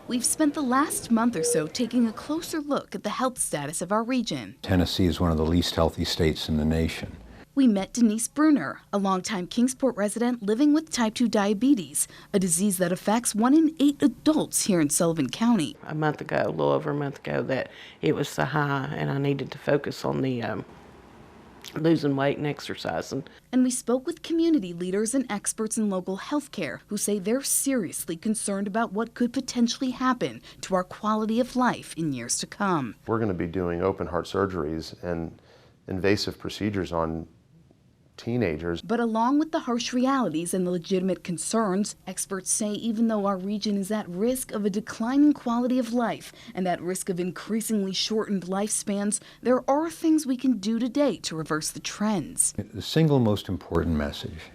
We've spent the last month or so taking a closer look at the health status of our region. Tennessee is one of the least healthy states in the nation. We met Denise Bruner, a longtime Kingsport resident living with type 2 diabetes, a disease that affects 1 in 8 adults here in Sullivan County. A little over a month ago, that it was so high and I needed to focus on the losing weight and exercising. And we spoke with community leaders and experts in local healthcare who say they're seriously concerned about what could potentially happen to our quality of life in years to come. We're going to be doing open heart surgeries and invasive procedures on teenagers. But along with the harsh realities and the legitimate concerns, experts say even though our region is at risk of a declining quality of life and at risk of increasingly shortened lifespans, there are things we can do today to reverse the trends. The single most important message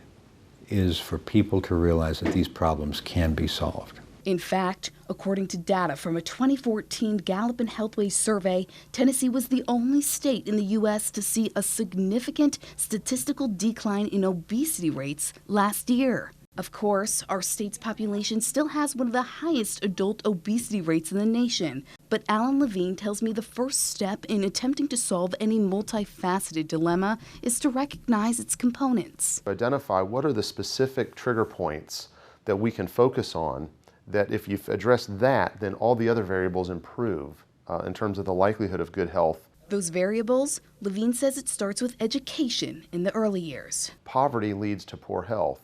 is for people to realize that these problems can be solved. In fact, according to data from a 2014 Gallup and Healthways survey, Tennessee was the only state in the U.S. to see a significant statistical decline in obesity rates last year. Of course, our state's population still has one of the highest adult obesity rates in the nation. But Alan Levine tells me the first step in attempting to solve any multifaceted dilemma is to recognize its components. Identify what are the specific trigger points that we can focus on, that if you've addressed that, then all the other variables improve in terms of the likelihood of good health. Those variables, Levine says it starts with education in the early years. Poverty leads to poor health.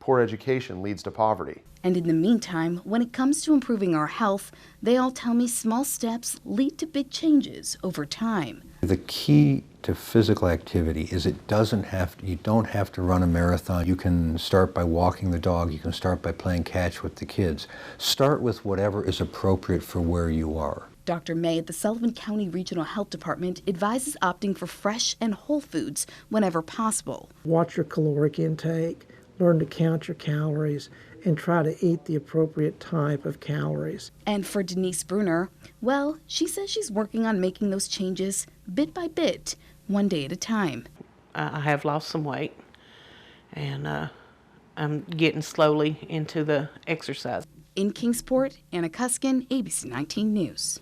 Poor education leads to poverty. And in the meantime, when it comes to improving our health, they all tell me small steps lead to big changes over time. The key to physical activity is you don't have to run a marathon. You can start by walking the dog. You can start by playing catch with the kids. Start with whatever is appropriate for where you are. Dr. May at the Sullivan County Regional Health Department advises opting for fresh and whole foods whenever possible. Watch your caloric intake, learn to count your calories, and try to eat the appropriate type of calories. And for Denise Bruner, well, she says she's working on making those changes bit by bit, one day at a time. I have lost some weight, and I'm getting slowly into the exercise. In Kingsport, Anna Cuskin, ABC 19 News.